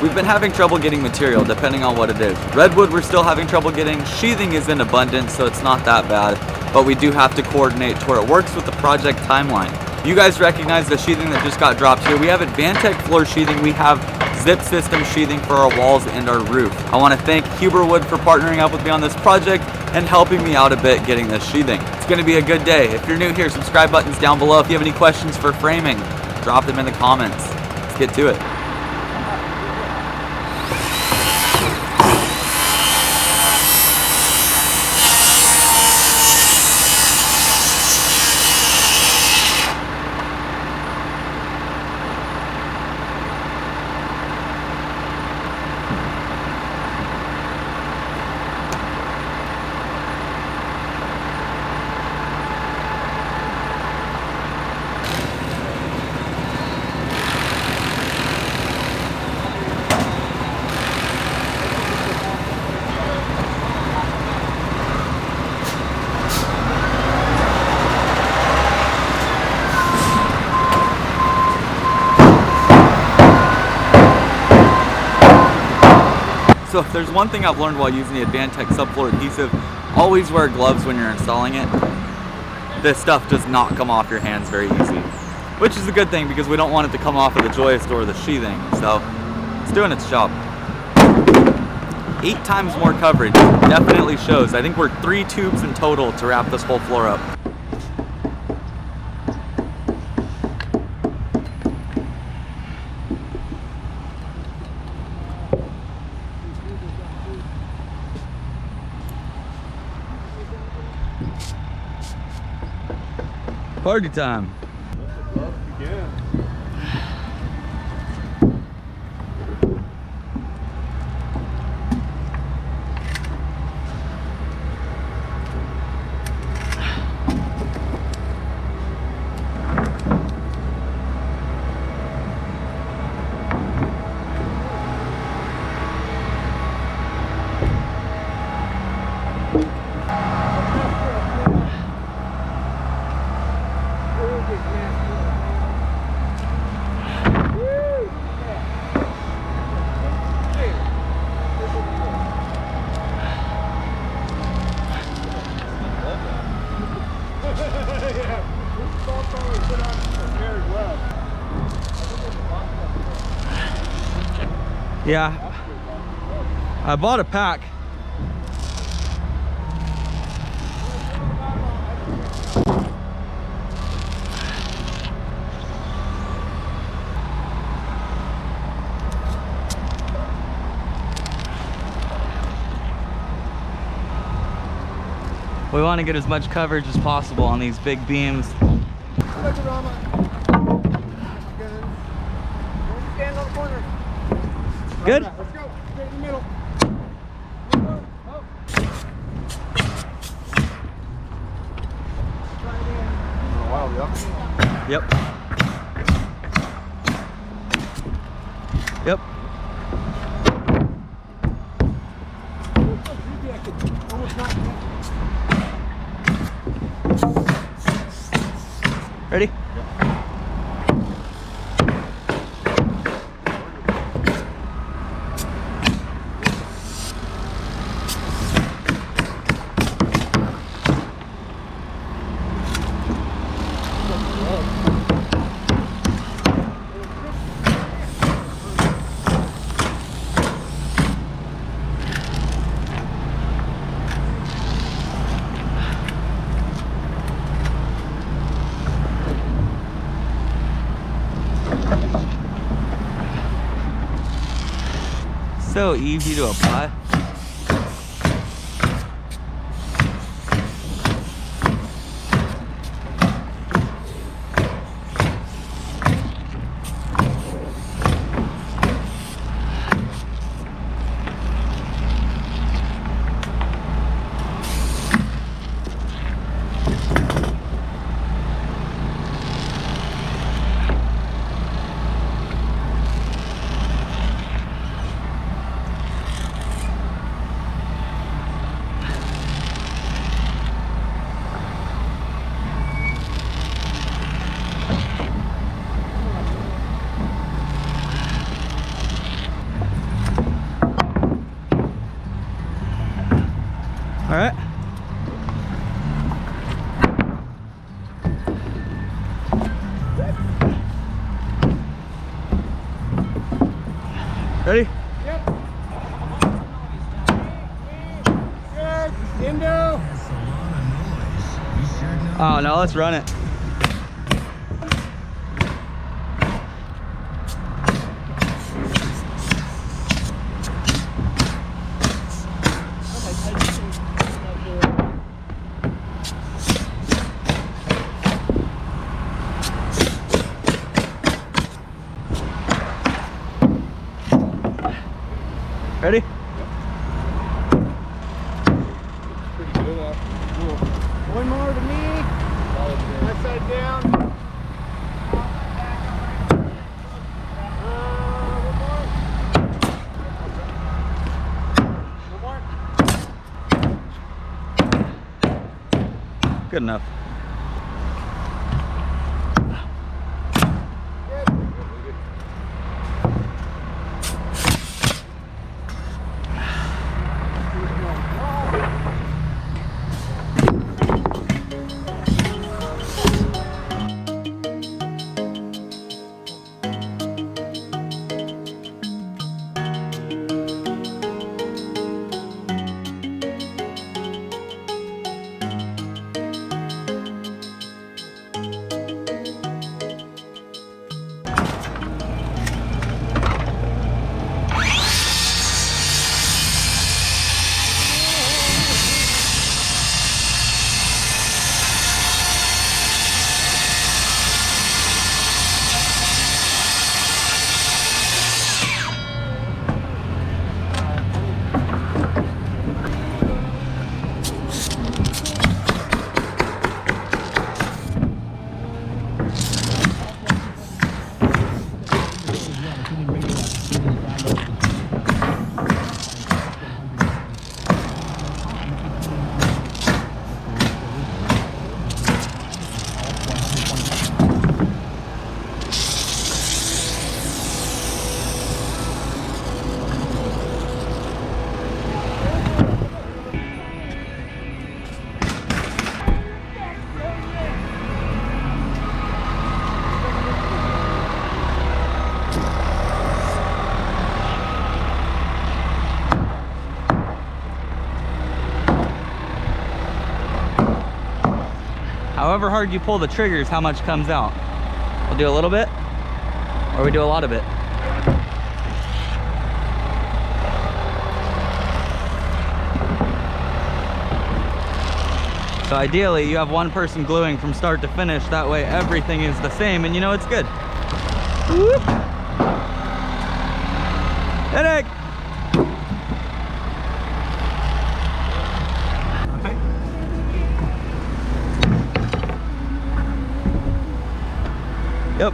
We've been having trouble getting material depending on what it is. Redwood we're still having trouble getting. Sheathing is in abundance, so it's not that bad, but we do have to coordinate to where it works with the project timeline. You guys recognize the sheathing that just got dropped here. We have Advantech floor sheathing. We have zip system sheathing for our walls and our roof. I want to thank Huberwood for partnering up with me on this project and helping me out a bit getting this sheathing. It's going to be a good day. If you're new here, subscribe button's down below. If you have any questions for framing, drop them in the comments. Let's get to it. So if there's one thing I've learned while using the Advantech Subfloor Adhesive, always wear gloves when you're installing it. This stuff does not come off your hands very easy, which is a good thing because we don't want it to come off of the joist or the sheathing, so it's doing its job. 8 times more coverage definitely shows. I think we're 3 tubes in total to wrap this whole floor up. Party time. Yeah, I bought a pack. We want to get as much coverage as possible on these big beams. Stand on the corner. Good? Right, let's go. Straight in the middle. Yep. Yep. Ready? So easy to apply. Ready? Yep. Good. Indo. Oh no, let's run it. Ready? Pretty good. Cool. One more to me. My side down. One more. Good enough. However hard you pull the triggers, how much comes out? We'll do a little bit, or we do a lot of it. So ideally, you have one person gluing from start to finish. That way everything is the same and you know it's good. Whoop. Headache! Yep.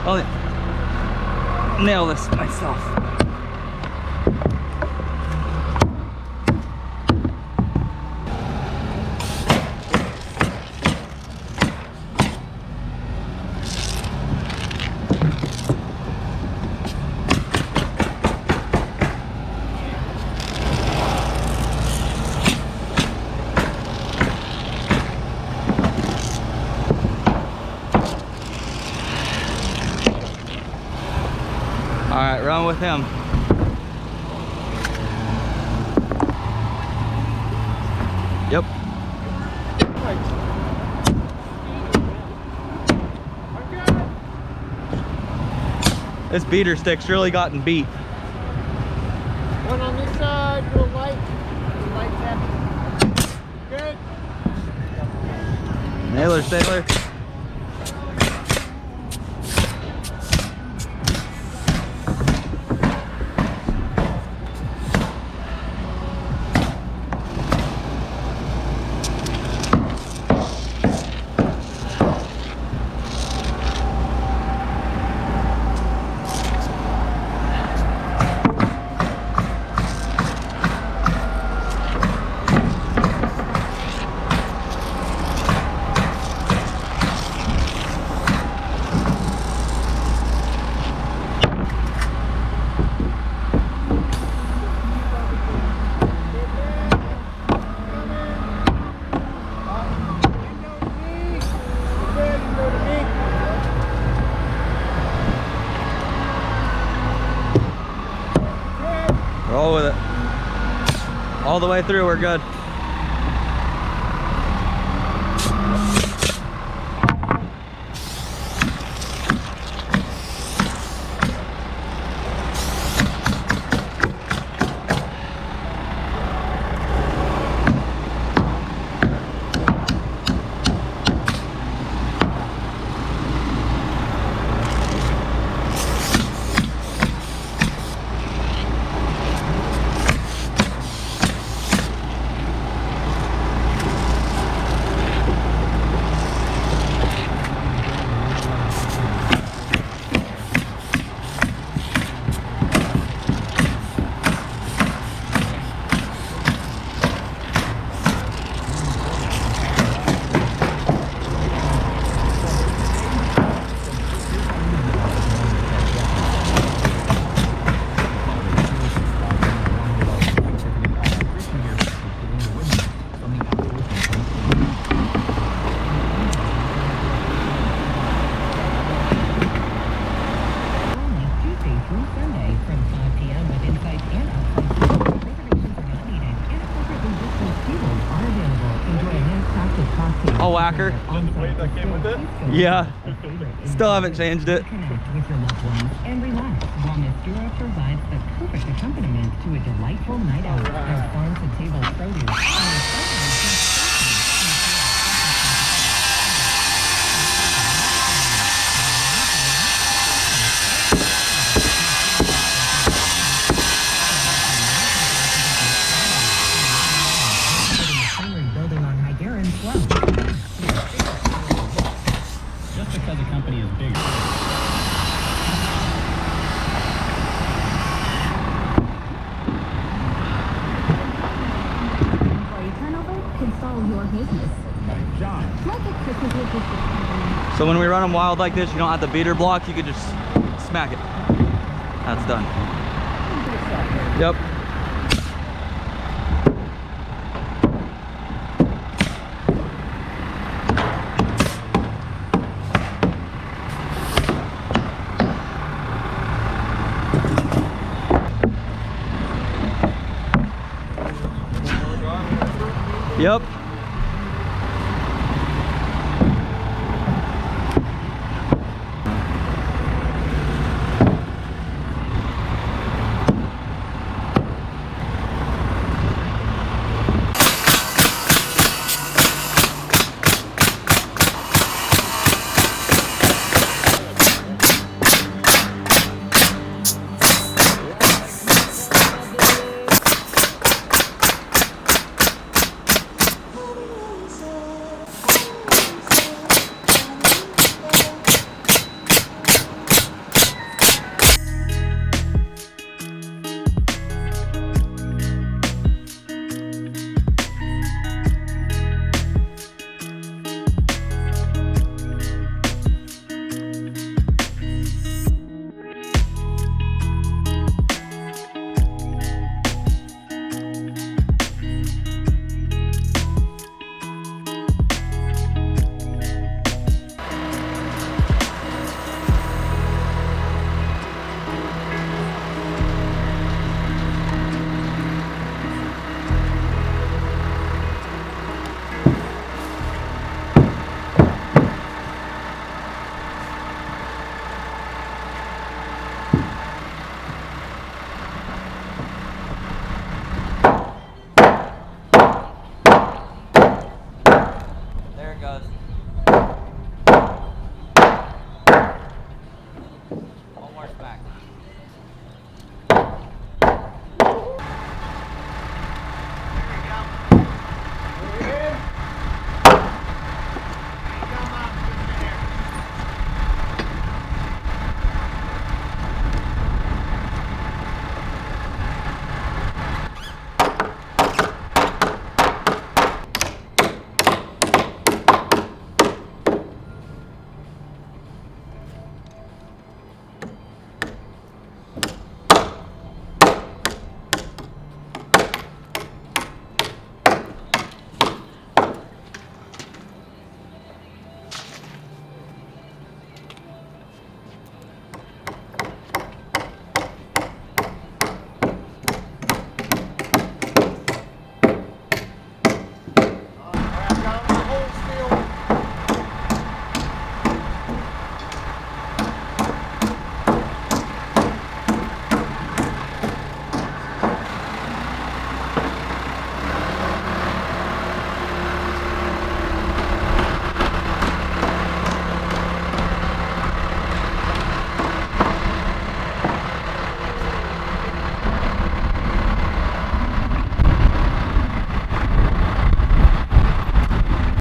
I'll nail this myself. All right, run with him. Yep. This beater stick's really gotten beat. One on this side, real light. Light tap. Good. Nailer, sailor. all the way through, we're good. A whacker. Wait, that came with it? Yeah. Still haven't changed it. Connect with your loved ones and relax while Mistura provides the perfect accompaniment to a delightful night out. Their farm-to-table produce. Building on Higuerin Slope. Just because a company is bigger. Employee turnover can stall your business. Like a Christmas logistics company. So when we run them wild like this, you don't have the beater block, you could just smack it. That's done. Yep. Yep.